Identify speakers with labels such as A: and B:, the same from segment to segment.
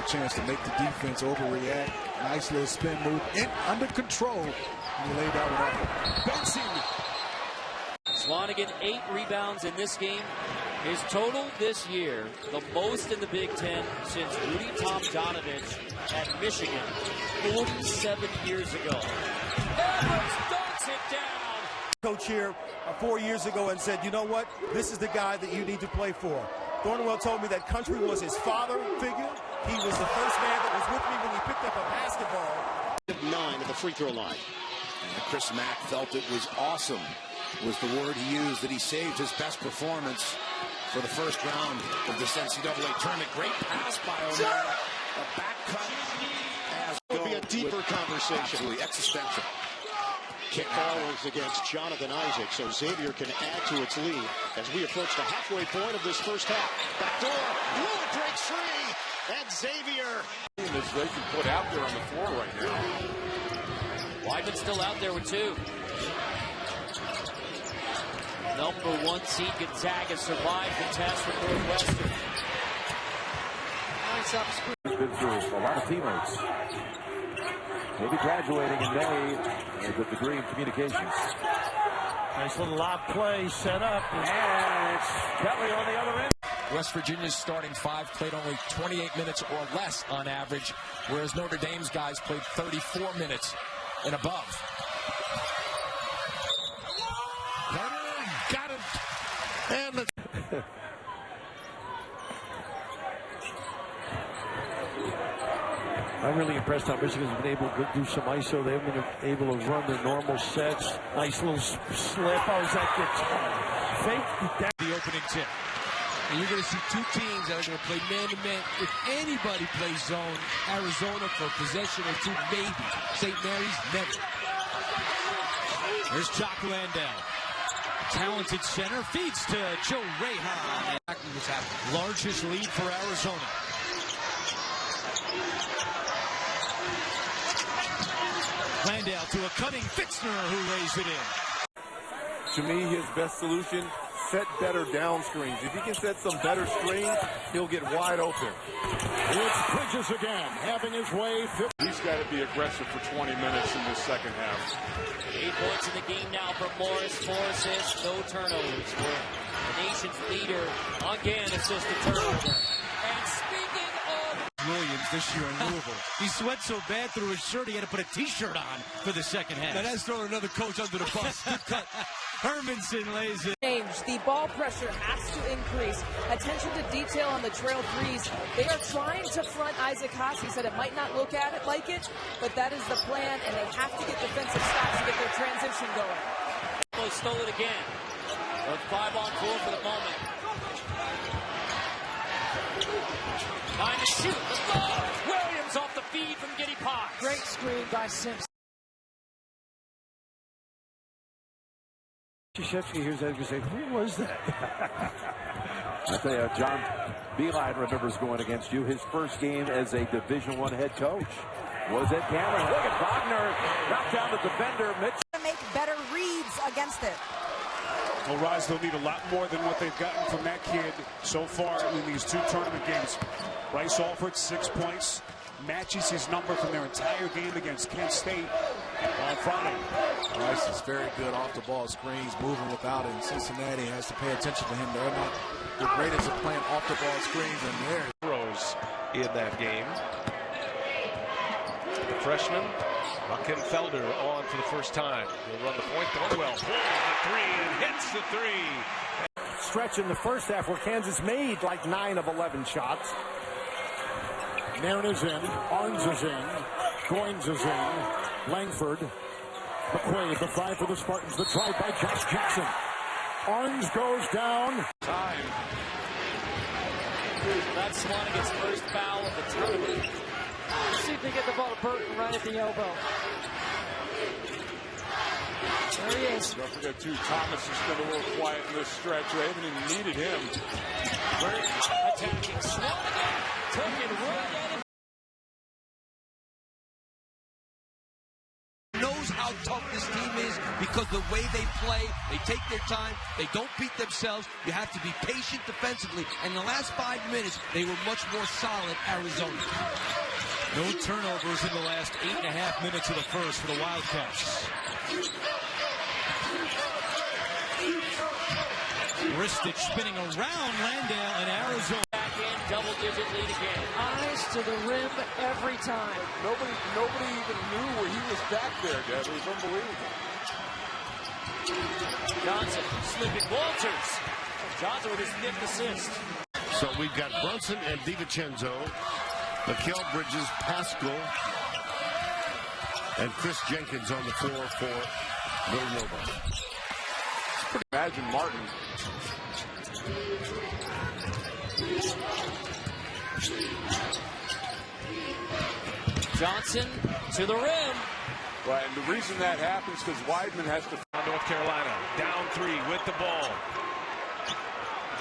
A: a chance to make the defense overreact. Nice little spin move under control. And he laid that one up. Benson.
B: Swanigan 8 rebounds in this game. His total this year, the most in the Big Ten since Rudy Tomjanovich at Michigan 47 years ago. Edwards dunks it down.
C: Coach here 4 years ago and said, you know what? This is the guy that you need to play for. Thornwell told me that Country was his father figure. He was the first man that was with me when he picked up a basketball.
D: 9 at the free throw line.
E: And Chris Mack felt it was awesome, was the word he used, that he saved his best performance for the first round of this NCAA tournament. Great pass by O'Mara. A back cut.
D: It would be a deeper conversation.
E: Absolutely existential.
D: Kick ball is against Jonathan Isaac, so Xavier can add to its lead as we approach the halfway point of this first half. Back door, Blue breaks free, and Xavier.
F: This they can put out there on the floor right now.
B: Weidman's still out there with 2. Number 1 seed Gonzaga survived the test with Northwestern. Nice up screen.
G: He's been through a lot of teammates. Maybe graduating in May with a degree in communications.
H: Nice little lob play set up. And it's Kelly on the other end.
I: West Virginia's starting 5 played only 28 minutes or less on average, whereas Notre Dame's guys played 34 minutes and above.
E: Got it. And the
H: I'm really impressed how Michigan's been able to do some ISO. They haven't been able to run their normal sets. Nice little slip. Oh, is that good? Fake
I: The opening tip. And you're going to see 2 teams that are going to play man-to-man. If anybody plays zone, Arizona for a possession or 2, maybe. St. Mary's, never. There's Jock Landale. Talented center, feeds to Joe Rehan. Largest lead for Arizona. Landale to a cutting Fitzner who lays it in.
J: To me, his best solution, set better down screens. If he can set some better screens, he'll get wide open.
D: It's Bridges again, having his way.
F: He's got to be aggressive for 20 minutes in this second half.
B: 8 points in the game now for Morris. 4 assists, no turnovers. We're the nation's leader. Again, assisted turnover. And speaking of
I: Williams this year in Louisville.
H: He sweat so bad through his shirt, he had to put a T-shirt on for the second half.
I: Now that's throwing another coach under the bus. Good cut. Hermanson lays it.
K: The ball pressure has to increase. Attention to detail on the trail threes. They are trying to front Isaac Haas. He said it might not look at it like it, but that is the plan, and they have to get defensive stops to get their transition going.
B: Stole it again. 5-on-4 for the moment. Time to shoot. The ball. Williams off the feed from Giddy Potts.
K: Great screen by Simpson.
H: Krzyzewski hears that and say, who was that?
G: I tell you, John Beilein remembers going against you. His first game as a Division I head coach was at Cameron. Look at Wagner, knocked down the defender. Mitch.
K: Make better reads against it.
F: Well, Rise, they'll need a lot more than what they've gotten from that kid so far in these 2 tournament games. Bryce Alford, 6 points, matches his number from their entire game against Kent State on Friday.
A: Bryce is very good off the ball screens, moving without it. And Cincinnati has to pay attention to him. They're not the greatest at playing off the ball screens, and there.
L: Throws in that game. The freshman, Rakim Felder, on for the first time. He'll run the point. Thornwell pulls the 3 and hits the 3.
C: Stretch in the first half where Kansas made like 9 of 11 shots. Nairn is in. Arns is in. Goins is in. Langford. McQuaid, the 5 for the Spartans. The drive by Josh Jackson. Arns goes down.
F: Time.
B: That's Swanigan's first foul of the tournament.
K: See if they get the ball to Burton right at the elbow. There he is.
F: Don't forget, too, Thomas has been a little quiet in this stretch. They haven't even needed him.
B: Burton attacking Swanigan. Took it right at him.
I: Knows how tough this team is because because the way they play, they take their time, they don't beat themselves. You have to be patient defensively. And in the last 5 minutes, they were much more solid, Arizona.
M: No turnovers in the last 8.5 minutes of the first for the Wildcats. Ristic spinning around Landale and Arizona.
B: Back in, double-digit lead again.
K: Eyes to the rim every time.
J: Nobody even knew where he was back there, Dad. It was unbelievable.
B: Johnson slipping. Walters. Johnson with his 5th assist.
N: So we've got Brunson and DiVincenzo, Mikal Bridges, Pascal, and Chris Jenkins on the floor for Villanova.
J: Imagine Martin.
B: Johnson to the rim.
J: Right, and the reason that happens because Weidman has to.
L: North Carolina down 3 with the ball.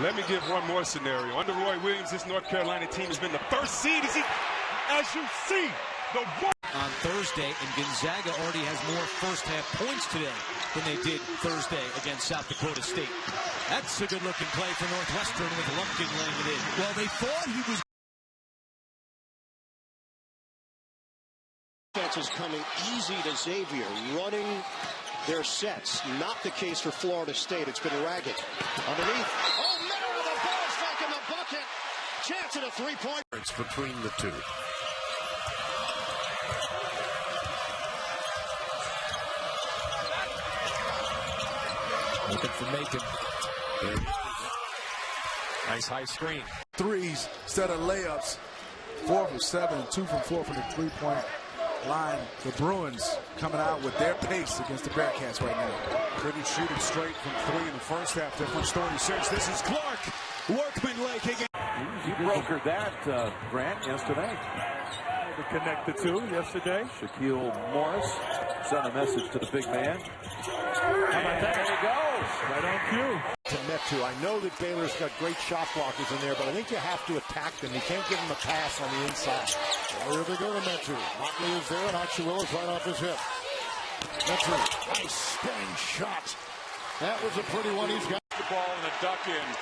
F: Let me give one more scenario. Under Roy Williams, this North Carolina team has been the first seed. As you see, the one
M: On Thursday, and Gonzaga already has more first-half points today than they did Thursday against South Dakota State. That's a good-looking play for Northwestern with Lumpkin laying it in.
I: Well, they thought he was.
D: Defense is coming easy to Xavier, running their sets. Not the case for Florida State. It's been ragged. Underneath. Oh, Miller, the ball's back in the bucket. Chance at a three-point.
N: It's between the two.
M: Looking for Macon. There it is. Nice high screen.
A: Threes instead of layups. 4 from 7 and 2 from 4 from the three-point line. The Bruins coming out with their pace against the Bearcats right now.
F: couldn't shoot it straight from 3 in the first half. Different story since. This is Clark. Workman Lake again.
G: He brokered that, Grant, yesterday.
C: To connect the two yesterday.
G: Shaquille Morris sent a message to the big man. How about that? There he goes.
C: Right on cue. To Metu. I know that Baylor's got great shot blockers in there, but I think you have to attack them. You can't give them a pass on the inside. Well, here they go to Metu. Motley is there, and Achiuilla's right off his hip. Metu, nice spinning shot. That was a pretty one. He's got
F: the ball and a duck in.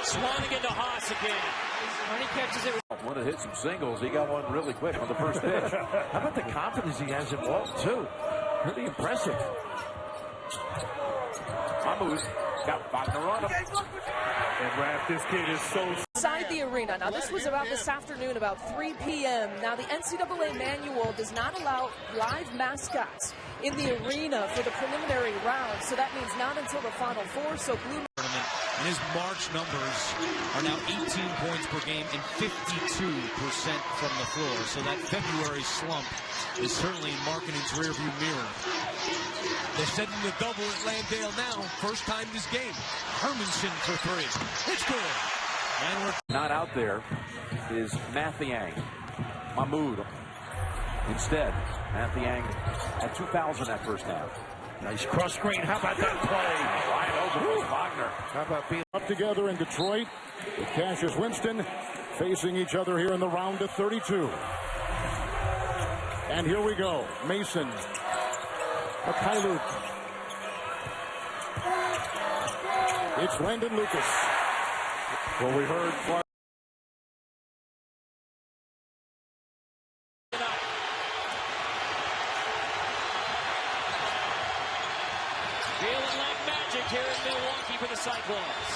B: Swanigan to Haas again. When he catches it.
G: Want to hit some singles. He got one really quick on the first pitch.
H: How about the confidence he has in Walt, too? Really impressive.
G: Mahmoud got Wagner on him.
C: And Raph, this kid is so...
K: Inside the arena. Now, this was about this afternoon, about 3 p.m. Now, the NCAA manual does not allow live mascots in the arena for the preliminary round, so that means not until the Final Four. So Blue...
M: And his March numbers are now 18 points per game and 52% from the floor. So that February slump is certainly in marketing's rearview mirror.
I: They're setting the double at Landale now. First time this game.
M: Hermanson for 3. It's good. And we're
G: not out there is Mathiang. Mahmoud. Instead, Mathiang had 2,000 that first half.
H: Nice cross screen. How about that play?
G: Wide open with Wagner.
C: How about being up together in Detroit with Cassius Winston facing each other here in the round of 32. And here we go. Mason. Kyler. It's Landon Lucas. Well, we heard Clark.
B: Feeling like magic here in Milwaukee for the Cyclones.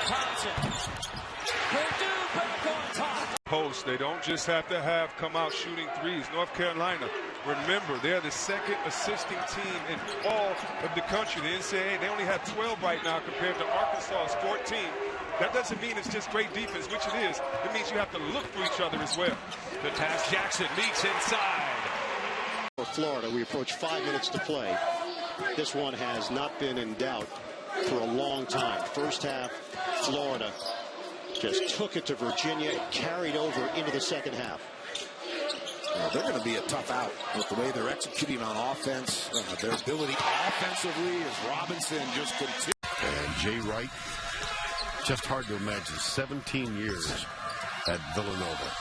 B: Thompson. Purdue back on top.
F: Post. They don't just have to have come out shooting threes. North Carolina, remember, they're the second assisting team in all of the country. The NCAA, they only have 12 right now compared to Arkansas's 14. That doesn't mean it's just great defense, which it is. It means you have to look for each other as well.
L: The pass, Jackson leaks inside.
D: For Florida, we approach 5 minutes to play. This one has not been in doubt for a long time. First half, Florida just took it to Virginia and carried over into the second half.
E: Well, they're going to be a tough out with the way they're executing on offense. Their ability offensively as Robinson just continues.
N: And Jay Wright, just hard to imagine. 17 years at Villanova.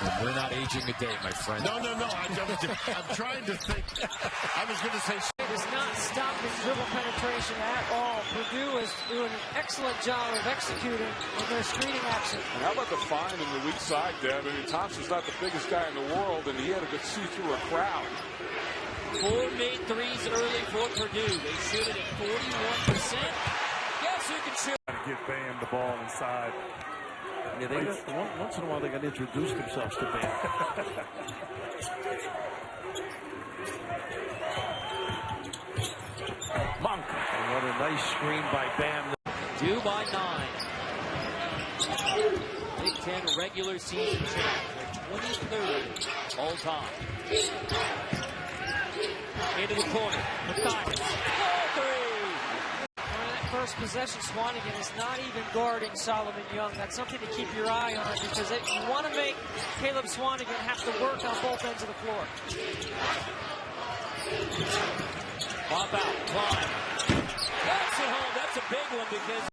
M: And we're not aging a day, my friend.
N: No. I'm trying to think. I was going to say.
O: Does not stop his dribble penetration at all. Purdue is doing an excellent job of executing in their screening action.
P: And how about the find in the weak side, Deb? I mean, Thompson's not the biggest guy in the world, and he had to see through a crowd.
B: 4 made threes early for Purdue. They shoot it at 41%. Guess who can shoot?
F: Get Bam the ball inside.
H: Yeah, they got, once in a while they got to introduce themselves to Bam. Monk. And what a nice screen by Bam.
B: Due by 9. Big Ten regular season champions. 23rd all time. Into the corner. Matthias.
O: First possession, Swanigan is not even guarding Solomon Young. That's something to keep your eye on because you want to make Caleb Swanigan have to work on both ends of the floor.
B: Pop out, climb.